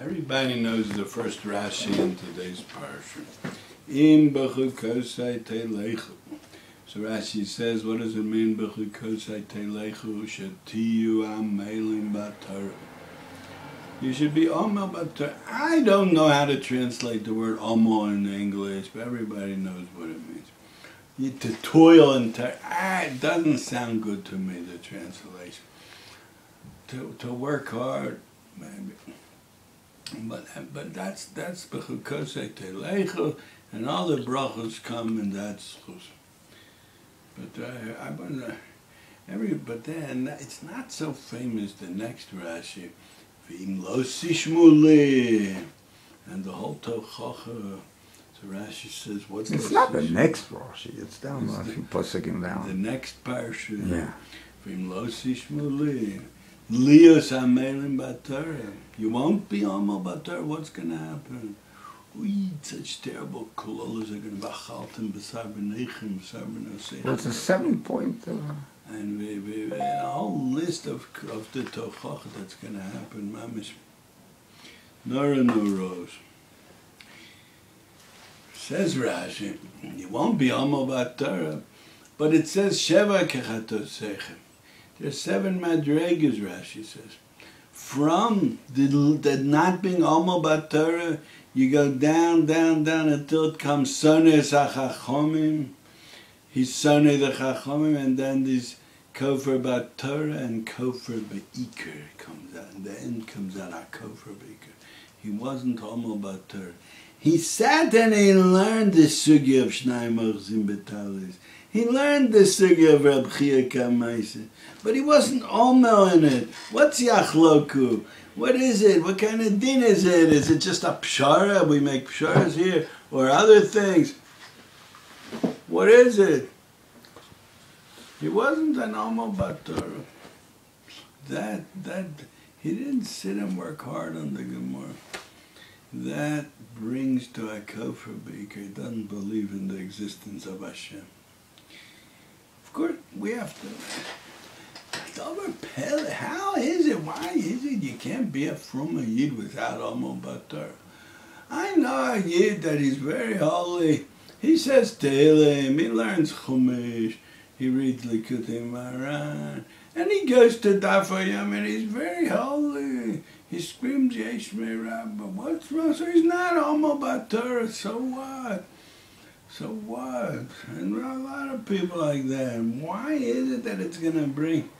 Everybody knows the first Rashi in today's parsha. Im b'chukosai teilechu. So Rashi says, what does it mean, b'chukosai teilechu? Shetiyu amelim b'Torah. You should be Omer b'Torah. I don't know how to translate the word Omer in English, but everybody knows what it means. To toil in Torah. It doesn't sound good to me, the translation. To work hard, maybe. But that's b'chukosei teilechu, and all the brachos come in that schus. But then it's not so famous. The next Rashi, v'im lo sishmu li, and the whole tochacha. So Rashi says, what's it's not the next Rashi. It's down a few pasukim down. The next parsha. Yeah. V'im lo sishmu li. Lios amelim b'Torah. You won't be Omer b'Torah. What's going to happen? Such terrible kololas are going to be achaltem b'sar b'neichim b'sar b'nosei. Well, it's a 7-point. And a whole list of the tochacha that's going to happen. Mamish. Nora Noros. Says Rashi, you won't be Omer b'Torah, but it says Sheva kechatosechem. There's 7 madregas, Rashi says. From the not being Omer b'Torah, you go down, down, down until it comes Sones haChachomim. He's Sonei the Chachomim, and then this Kofer b'Torah and Kofer b'Iker comes out. And the end comes out haCofer b'Iker. He wasn't Omer b'Torah. He sat and he learned the sugya of Shnai Mochzim B'Talis. He learned the sugya of Reb Chia Kamaisa, but he wasn't Omer in it. What's Yachloku? What is it? What kind of din is it? Is it just a pshara? We make psharas here, or other things? What is it? He wasn't an Omer b'Torah. That he didn't sit and work hard on the Gemara. That brings to a kofer b'Iker. He doesn't believe in the existence of Hashem. Of course, we have to. How is it? Why is it you can't be a frumah yid without Omer b'Torah? I know a yid that he's very holy. He says Tehillim, he learns Chumash, he reads Likutei Moharan, and he goes to Daf Hayom, and he's very holy. He screams Yesh Me'Rabbah. What's wrong? So he's not Omer b'Torah. So what? So what? And there are a lot of people like that. And why is it that it's going to bring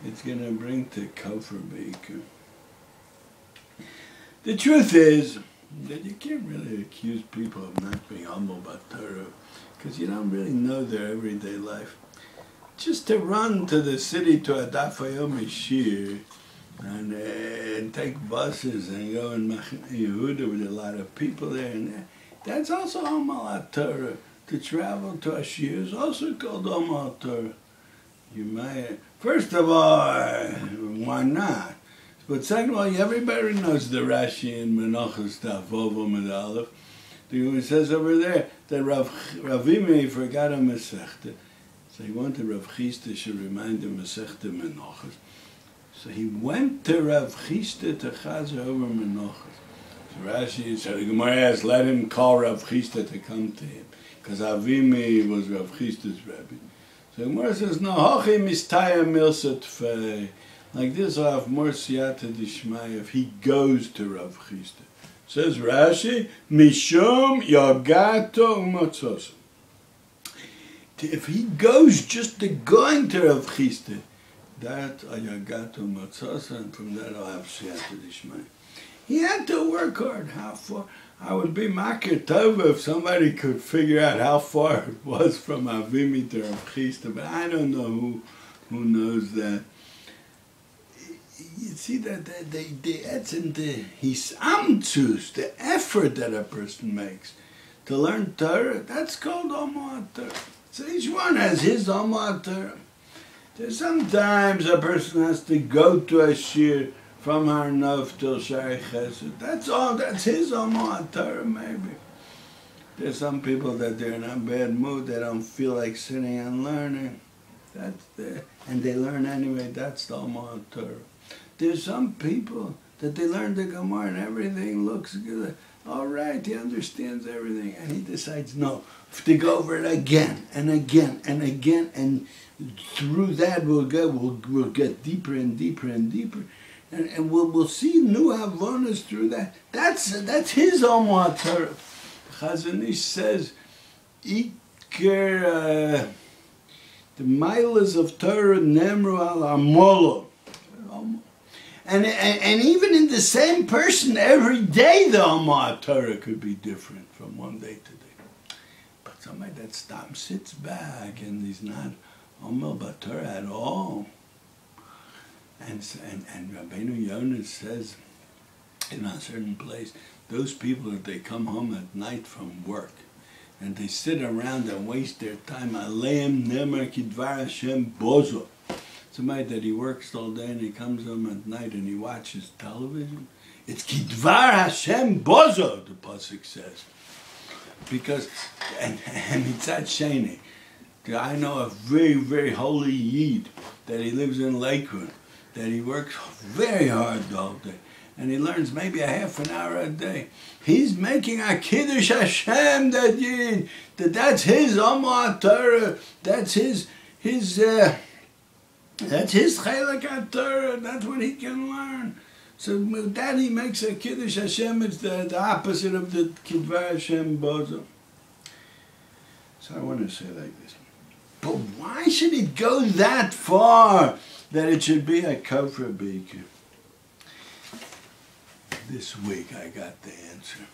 to kofer b'Iker? The truth is that you can't really accuse people of not being Omer b'Torah because you don't really know their everyday life. Just to run to the city to a Daf Hayom Shir and take buses and go in Machne Yehuda with a lot of people there, and that's also Omer Torah. To travel to a shir is also called Omer Torah. You might, first of all, why not? But second of all, everybody knows the Rashi in Menachos Daf Vav Amud Aleph. It says over there that Rav Imi forgot a Masechta. So he wanted Rav Chisda to remind him Masechta Menachos. So he went to Rav Chisda to Chazer over Menachos. So Rashi said, the Gemara asked, let him call Rav Chisda to come to him. Because Avimi was Rav Chisda's Rebbe. So the Gemara says, no, hochi mistaya milsa tfei. Like this, I'll have more siyata d'shmai if he goes to Rav Chisda. Says Rashi, mishum yagato umatzos. If he goes just to going to Rav Chisda, that yagato umatzos, and from that I'll have siyata d'shmai. He had to work hard. How far? I would be makir tova if somebody could figure out how far it was from Avimi to Rav Chisda, but I don't know who knows that. You see that the hisamtzus, the effort that a person makes to learn Torah, that's called Omer Torah. So each one has his Omer Torah. There's sometimes a person has to go to a shir from Har Nov till Shari Chesed. That's all. That's his Omer Torah, maybe. There's some people that they're in a bad mood. They don't feel like sitting and learning. And they learn anyway. That's the Omer Torah. There's some people that they learn the Gemara and everything looks good. All right, he understands everything, and he decides no, to go over it again and again and again, and through that we'll get deeper and deeper and deeper, and we'll see new havonas through that. That's his Omar Torah. Chazon Ish says, Iker, the milas of Torah nemru al amolo. And even in the same person, every day the Omar Torah could be different from one day to day. But somebody that sits back and is not Omar Torah at all. And Rabbeinu Yonah says in a certain place, those people that they come home at night from work and they sit around and waste their time, Aleim Nemer Kidvar Hashem Bozo. Somebody that he works all day and he comes home at night and he watches television. It's Kidvar Hashem Bozo, the pasuk says. Because, and Mitzat Sheni, I know a very, very holy Yid that he lives in Lakewood, that he works very hard all day. And he learns maybe a half an hour a day. He's making a Kiddush Hashem, that Yid, that's his Omar Torah, that's his Chelak HaTorah, that's what he can learn. So with that he makes a Kiddush Hashem, it's the opposite of the Kidvar Hashem Bozo. So I want to say like this. But why should it go that far that it should be a Kofra Beaker? This week I got the answer.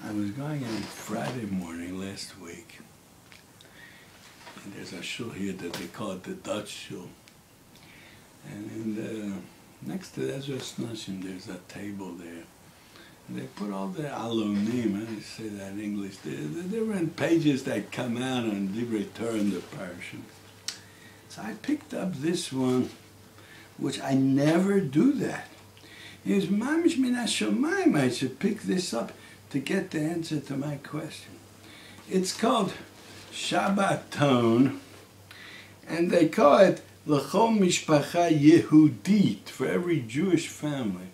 I was going in Friday morning last week. And there's a shul here that they call it the Dutch shul. And next to Ezra's Nashim, there's a table there. And they put all the alonim, I say that in English, the different pages that come out on Divrei Torah and the Parashim. So I picked up this one, which I never do that. It was mamish min hashomayim. I should pick this up to get the answer to my question. It's called Shabbaton, and they call it L'chol Mishpacha Yehudit, for every Jewish family.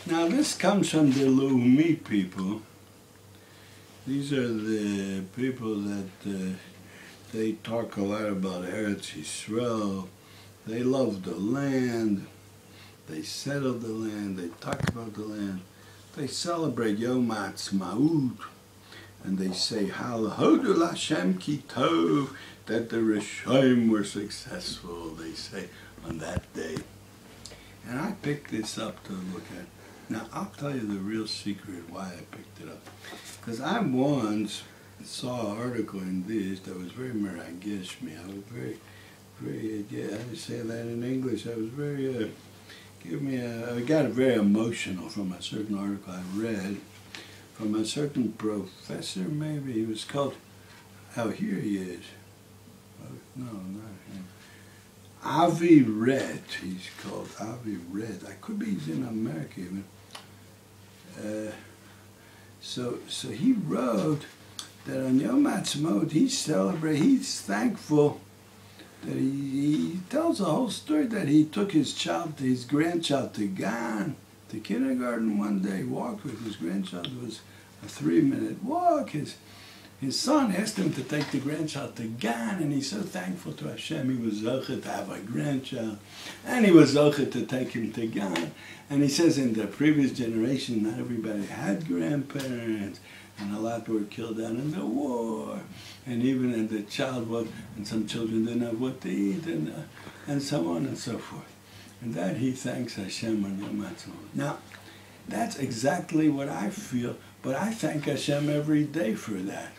Now this comes from the Leumi people. These are the people that they talk a lot about Eretz Yisrael. They love the land. They settle the land. They talk about the land. They celebrate Yom Ha'atzmaut. And they say, Halahodu Lashem Ki Tov, that the Rishonim were successful, they say, on that day. And I picked this up to look at. Now, I'll tell you the real secret why I picked it up. Because I once saw an article in this that was very meragesh me. I was very, yeah, I say that in English. I was very, I got very emotional from a certain article I read. From a certain professor, maybe. He was called, oh, here he is. Oh, no, not him. Aviad, he's called Aviad. I could be he's in America even. So he wrote that on Yom Ha'atzmaut he's thankful that he tells a whole story that he took his grandchild to Gan, to kindergarten one day, walked with his grandchild. It was a 3-minute walk. His son asked him to take the grandchild to Gan, and he's so thankful to Hashem. He was zocheh to have a grandchild, and he was zocheh to take him to Gan. And he says in the previous generation, not everybody had grandparents, and a lot were killed out in the war, and even in the child was, and some children didn't have what to eat, and so on and so forth. And that he thanks Hashem on Yom Ha'atzmaut. Now, that's exactly what I feel, but I thank Hashem every day for that.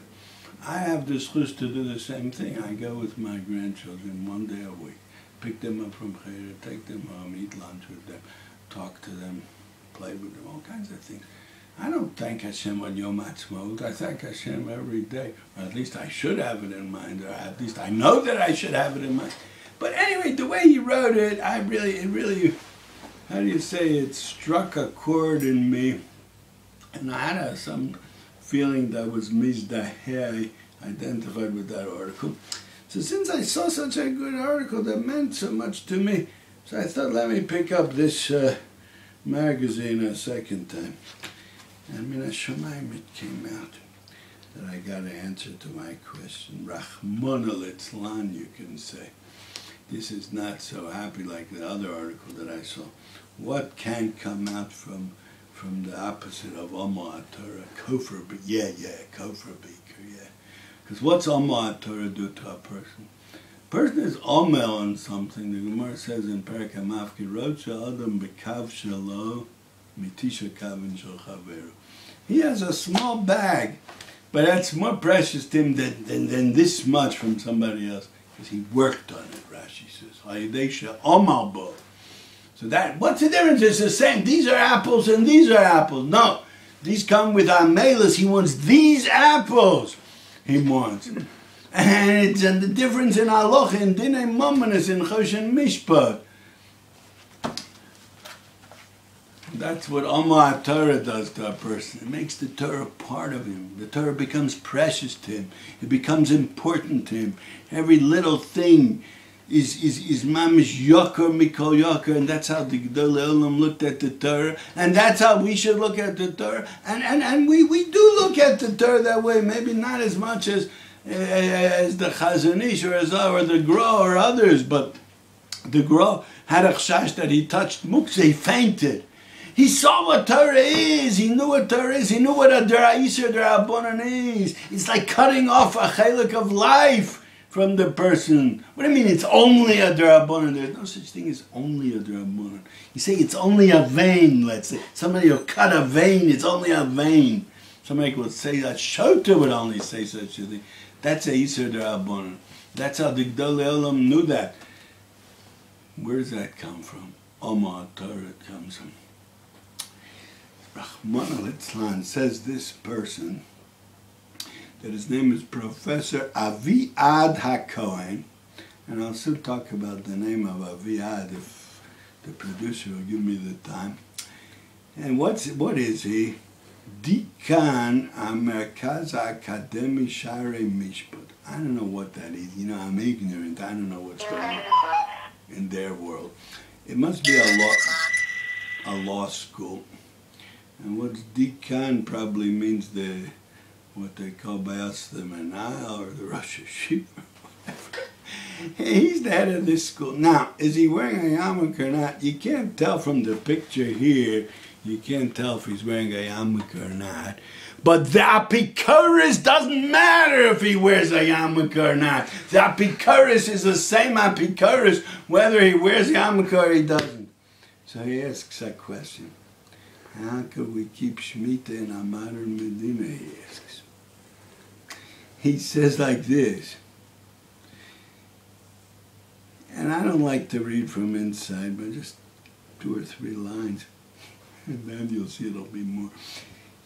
I have the zchus to do the same thing. I go with my grandchildren one day a week, pick them up from cheder, take them home, eat lunch with them, talk to them, play with them, all kinds of things. I don't thank Hashem on Yom Ha'atzmaut. I thank Hashem every day, or at least I should have it in mind, or at least I know that I should have it in mind. But anyway, the way he wrote it, it really, how do you say, it struck a chord in me. And I had some feeling that was mizdaheh, identified with that article. So since I saw such a good article that meant so much to me, So I thought, let me pick up this magazine a second time. And Min HaShamayim it came out that I got an answer to my question. Rachmana litzlan, you can say. This is not so happy like the other article that I saw. What can come out from the opposite of Amma Torah? Kofar, Kofar Beaker, yeah. Because what's Amma Torah do to a person? A person is Omel on something. The Gemara says in Perek HaMafki, Rocha Adam Bekav Shalo Mitisha Kavin Shel Chaveru. He has a small bag, but that's more precious to him than this much from somebody else. Because he worked on it, Rashi says. Hayidesha Omal Bo. So what's the difference? It's the same. These are apples and these are apples. No, these come with amelas. He wants these apples. He wants. And the difference in halacha and dinei momenes in choshen mishpat. That's what Amma Torah does to a person. It makes the Torah part of him. The Torah becomes precious to him. It becomes important to him. Every little thing is mamish yokar mikol yokar, and that's how the Gedolei Olam looked at the Torah, and that's how we should look at the Torah. And we do look at the Torah that way. Maybe not as much as the Chazon Ish or the Gra or others, but the Gra had a chash that he touched muktzah, he fainted. He saw what Torah is. He knew what Torah is. He knew what a D'Oraisa D'Rabbanan is. It's like cutting off a chelik of life from the person. What do you mean it's only a D'Rabbanan? There's no such thing as only a D'Rabbanan. You say it's only a vein, let's say. Somebody will cut a vein, it's only a vein. Somebody would say that. Shota would only say such a thing. That's a Yisur D'Rabbanan. That's how the Gedolei Olam knew that. Where does that come from? Amma Torah comes from. Rachmana litzlan says this person that his name is Profesor Aviad hacohen, and I'll still talk about the name of Aviad if the producer will give me the time. And what is he? Dekan Amerkaz Akademi Sharei Mishpat. I don't know what that is. You know, I'm ignorant. I don't know what's going on in their world. It must be a law school. And what's Dekan probably means what they call by us the Menah or the Rosh Hashiva. He's the head of this school. Now, is he wearing a yarmulke or not? You can't tell from the picture here. You can't tell if he's wearing a yarmulke or not. But the apikorus doesn't matter if he wears a yarmulke or not. The apikorus is the same apikorus whether he wears a yarmulke or he doesn't. So he asks a question. How could we keep Shemitah in a modern Medina, he asks. He says like this, and I don't like to read from inside, but just 2 or 3 lines, and then you'll see it'll be more.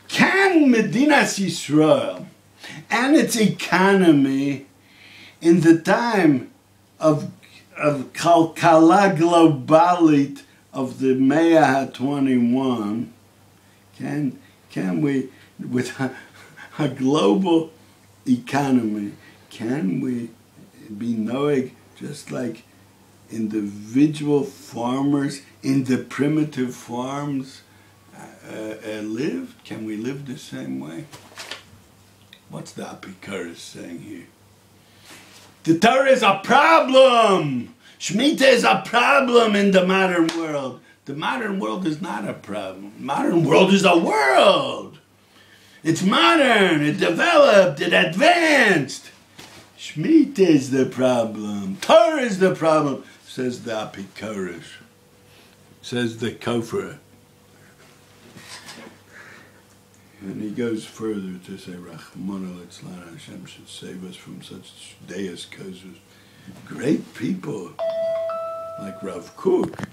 Can Medinas Yisrael and its economy in the time of Kalkala Globalit of the Mea HaTwenty-One, can we, with a global economy, can we be noeg just like individual farmers in the primitive farms lived? Can we live the same way? What's the apikorus saying here? The Torah is a problem! Shemitah is a problem in the modern world. The modern world is not a problem. Modern world is a world. It's modern, it developed, it advanced. Shemitah is the problem. Torah is the problem, says the apikorus. Says the kofar. And he goes further to say, Rachmana litzlan, Hashem should save us from such deus kozus. Great people like Rav Kook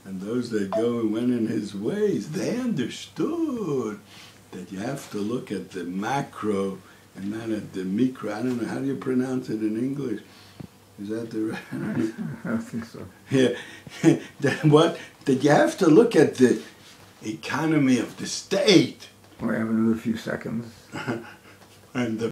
and those that went in his ways, they understood that you have to look at the macro and not at the micro. I don't know, how do you pronounce it in English? Is that the right? I think so. Yeah. That you have to look at the economy of the state. We have another few seconds. And the